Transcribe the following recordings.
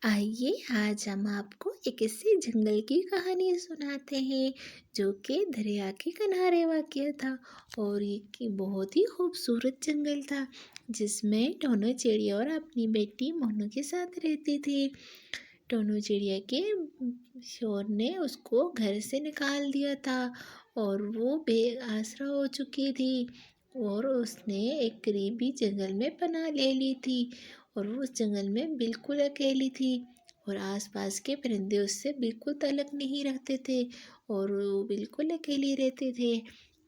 आइए आज हम आपको एक ऐसे जंगल की कहानी सुनाते हैं जो कि दरिया के किनारे वाक़या था। और ये कि बहुत ही खूबसूरत जंगल था जिसमें टोनू चिड़िया और अपनी बेटी मोनू के साथ रहती थी। टोनू चिड़िया के शोर ने उसको घर से निकाल दिया था और वो बेआसरा हो चुकी थी और उसने एक करीबी जंगल में पनाह ले ली थी और वो उस जंगल में बिल्कुल अकेली थी और आसपास के परिंदे उससे बिल्कुल तलक नहीं रखते थे और वो बिल्कुल अकेली रहते थे।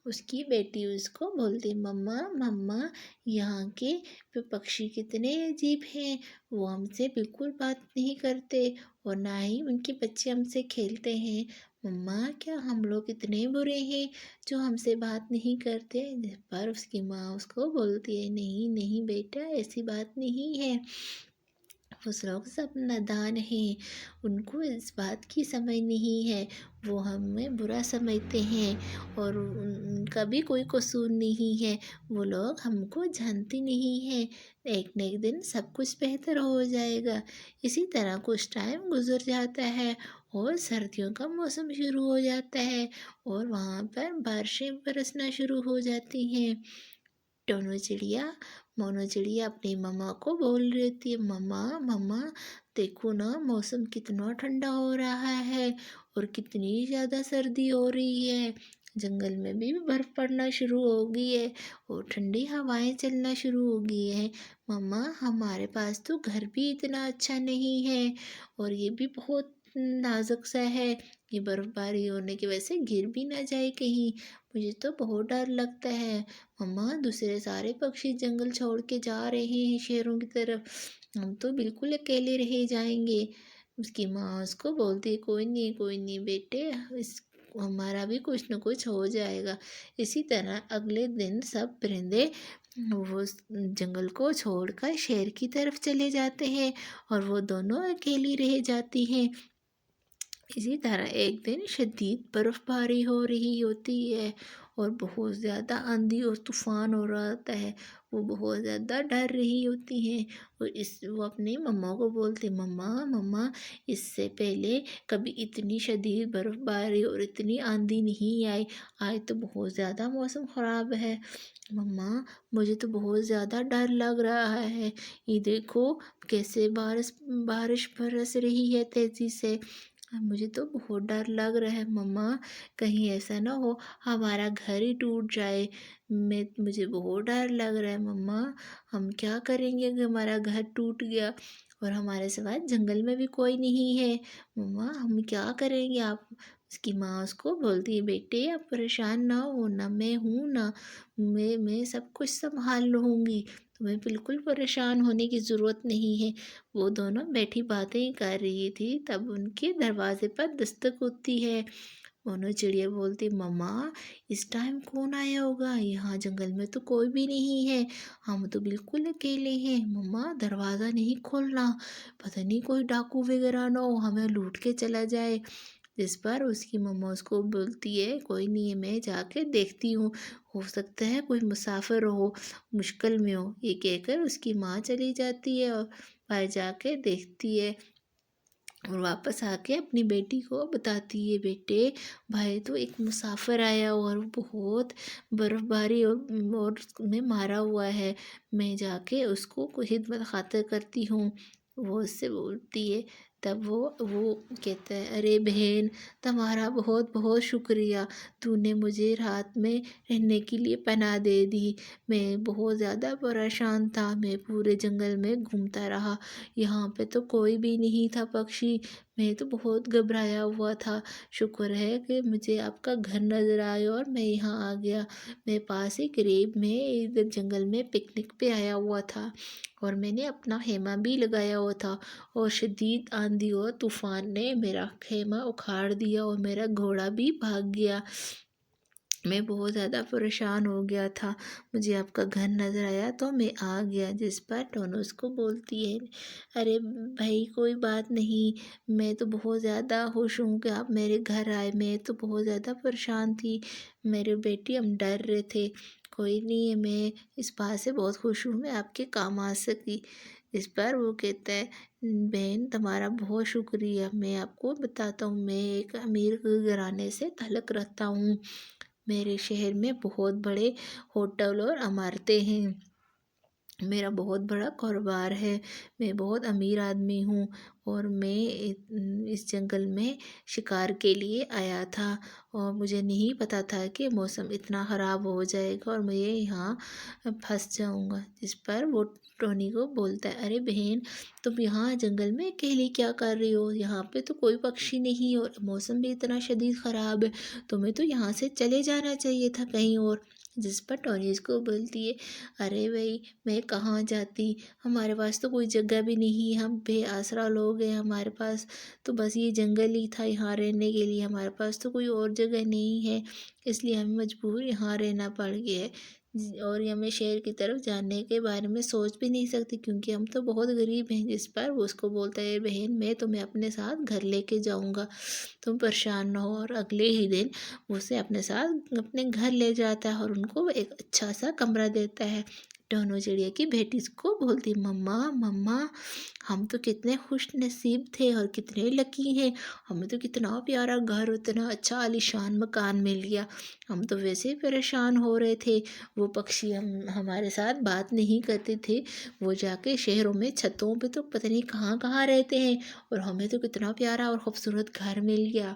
उसकी बेटी उसको बोलती, मम्मा मम्मा, यहाँ के पक्षी कितने अजीब हैं, वो हमसे बिल्कुल बात नहीं करते और ना ही उनके बच्चे हमसे खेलते हैं। मम्मा, क्या हम लोग इतने बुरे हैं जो हमसे बात नहीं करते? जिस पर उसकी माँ उसको बोलती है, नहीं नहीं बेटा, ऐसी बात नहीं है, उस लोग सब नादान हैं, उनको इस बात की समझ नहीं है, वो हमें बुरा समझते हैं और उनका भी कोई कसूर नहीं है, वो लोग हमको जानते नहीं हैं। एक न एक दिन सब कुछ बेहतर हो जाएगा। इसी तरह कुछ टाइम गुजर जाता है और सर्दियों का मौसम शुरू हो जाता है और वहाँ पर बारिशें बरसना शुरू हो जाती हैं। टोनू चिड़िया मोनू चिड़िया अपनी मम्मा को बोल रही थी, मम्मा मम्मा, देखो ना मौसम कितना ठंडा हो रहा है और कितनी ज़्यादा सर्दी हो रही है। जंगल में भी बर्फ़ पड़ना शुरू हो गई है और ठंडी हवाएं चलना शुरू हो गई है। मम्मा, हमारे पास तो घर भी इतना अच्छा नहीं है और ये भी बहुत नाजुक सा है, ये बर्फ़बारी होने की वजह से गिर भी ना जाए कहीं। मुझे तो बहुत डर लगता है। मम्मा, दूसरे सारे पक्षी जंगल छोड़ के जा रहे हैं शहरों की तरफ, हम तो बिल्कुल अकेले रह जाएंगे। उसकी माँ उसको बोलती, कोई नहीं बेटे, इस हमारा भी कुछ न कुछ हो जाएगा। इसी तरह अगले दिन सब परिंदे वो जंगल को छोड़कर शहर की तरफ चले जाते हैं और वो दोनों अकेली रह जाती हैं। इसी तरह एक दिन शदीद बर्फ़बारी हो रही होती है और बहुत ज़्यादा आंधी और तूफ़ान हो रहा होता है। वो बहुत ज़्यादा डर रही होती हैं और वो अपनी मम्मा को बोलती, मम्मा मम्मा, इससे पहले कभी इतनी शदीद बर्फ़बारी और इतनी आंधी नहीं आई, आज तो बहुत ज़्यादा मौसम ख़राब है। मम्मा, मुझे तो बहुत ज़्यादा डर लग रहा है, ये देखो कैसे बारिश बारिश बरस रही है तेज़ी से। मुझे तो बहुत डर लग रहा है मम्मा, कहीं ऐसा ना हो हमारा घर ही टूट जाए। मुझे बहुत डर लग रहा है मम्मा, हम क्या करेंगे अगर हमारा घर टूट गया और हमारे सिवाय जंगल में भी कोई नहीं है? मम्मा, हम क्या करेंगे? आप उसकी माँ उसको बोलती है, बेटे आप परेशान ना हो ना, मैं हूँ ना, मैं सब कुछ संभाल लूँगी, तुम्हें बिल्कुल परेशान होने की ज़रूरत नहीं है। वो दोनों बैठी बातें कर रही थी, तब उनके दरवाजे पर दस्तक होती है। मोनू चिड़िया बोलती, मम्मा, इस टाइम कौन आया होगा? यहाँ जंगल में तो कोई भी नहीं है, हम तो बिल्कुल अकेले हैं। मम्मा, दरवाज़ा नहीं खोलना, पता नहीं कोई डाकू वगैरह ना हो हमें लूट के चला जाए। जिस पर उसकी मम्मा उसको बोलती है, कोई नहीं है, मैं जाके देखती हूँ, हो सकता है कोई मुसाफिर हो, मुश्किल में हो। ये कहकर उसकी माँ चली जाती है और बाहर जाके देखती है और वापस आके अपनी बेटी को बताती है, बेटे भाई तो एक मुसाफिर आया और बहुत बर्फ़बारी और में मारा हुआ है, मैं जाके उसको खिदमत खातिर करती हूँ। वो उससे बोलती है, तब वो कहता है, अरे बहन, तुम्हारा बहुत बहुत शुक्रिया, तूने मुझे रात में रहने के लिए पनाह दे दी। मैं बहुत ज़्यादा परेशान था, मैं पूरे जंगल में घूमता रहा, यहाँ पे तो कोई भी नहीं था पक्षी, मैं तो बहुत घबराया हुआ था। शुक्र है कि मुझे आपका घर नज़र आया और मैं यहाँ आ गया। मेरे पास ही करीब में इधर जंगल में पिकनिक पे आया हुआ था और मैंने अपना खेमा भी लगाया हुआ था और शदीद आंधी और तूफ़ान ने मेरा खेमा उखाड़ दिया और मेरा घोड़ा भी भाग गया। मैं बहुत ज़्यादा परेशान हो गया था, मुझे आपका घर नज़र आया तो मैं आ गया। जिस पर टोनू उसको बोलती है, अरे भाई कोई बात नहीं, मैं तो बहुत ज़्यादा खुश हूँ कि आप मेरे घर आए, मैं तो बहुत ज़्यादा परेशान थी, मेरे बेटी हम डर रहे थे। कोई नहीं है, मैं इस बात से बहुत खुश हूँ मैं आपके काम आ सकी। इस पर वो कहता है, बहन تمہارا بہت شکریہ، میں آپ کو بتاتا ہوں، میں ایک امیر گھرانے سے تعلق رکھتا ہوں۔ میرے شہر میں بہت بڑے ہوٹل اور عمارتیں ہیں، میرا بہت بڑا کاروبار ہے، میں بہت امیر آدمی ہوں، اور میں اس جنگل میں شکار کے لیے آیا تھا، اور مجھے نہیں پتا تھا کہ موسم اتنا خراب ہو جائے گا اور میں یہاں پھنس جاؤں گا۔ جس پر وہ ٹونی کو بولتا ہے، ارے بہن، تم یہاں جنگل میں اکیلی کیا کر رہی ہو؟ یہاں پہ تو کوئی پکشی نہیں اور موسم بھی اتنا شدید خراب ہے، تمہیں تو یہاں سے چلے جانا چاہیے تھا کہیں اور۔ جس پر ٹونی اس کو بولتی ہے، ارے بھائی، میں کہاں جاتی، ہمارے پاس تو کوئی جگہ بھی نہیں، ہم بے آسرا لوگ ہیں، ہمارے پاس تو بس یہ جنگل ہی تھا یہاں رہنے کے لیے، ہمارے پاس تو کوئی اور جگہ نہیں ہے، اس لیے ہمیں مجبور یہاں رہنا پڑ گیا ہے، اور ہمیں شہر کی طرف جانے کے بارے میں سوچ بھی نہیں سکتی کیونکہ ہم تو بہت غریب ہیں۔ جس پر وہ اس کو بولتا ہے، بہن، میں تمہیں اپنے ساتھ گھر لے کے جاؤں گا، تم پریشان نہ ہو، اور اگلے ہی دن وہ اسے اپنے ساتھ اپنے گھر لے جاتا ہے اور ان کو ایک اچھا سا کمرہ دیتا ہے۔ ٹونو چڑیا کی بیٹی اس کو بولتی، مما مما، ہم تو کتنے خوش نصیب تھے اور کتنے لکی ہیں، ہمیں تو کتنا پیارا گھر، اتنا اچھا عالیشان مکان مل گیا، ہم تو ویسے ہی پریشان ہو رہے تھے، وہ پکشی ہمارے ساتھ بات نہیں کرتے تھے، وہ جا کے شہروں میں چھتوں پہ تو پتہ نہیں کہاں کہاں رہتے ہیں، اور ہمیں تو کتنا پیارا اور خوبصورت گھر مل گیا۔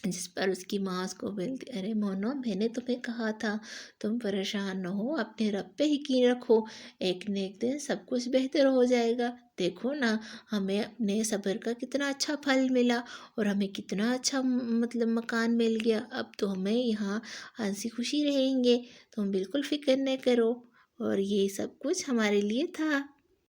جس پر اس کی ماں اس کو بولتی، ارے مونو، میں نے تمہیں کہا تھا تم پریشان نہ ہو، اپنے رب پہ یقین رکھو، ایک نہ ایک دن سب کچھ بہتر ہو جائے گا، دیکھو نا، ہمیں اپنے صبر کا کتنا اچھا پھل ملا اور ہمیں کتنا اچھا مطلب مکان مل گیا، اب تو ہمیں یہاں ہنسی خوشی رہیں گے، تم بالکل فکر نہ کرو، اور یہ سب کچھ ہمارے لیے تھا۔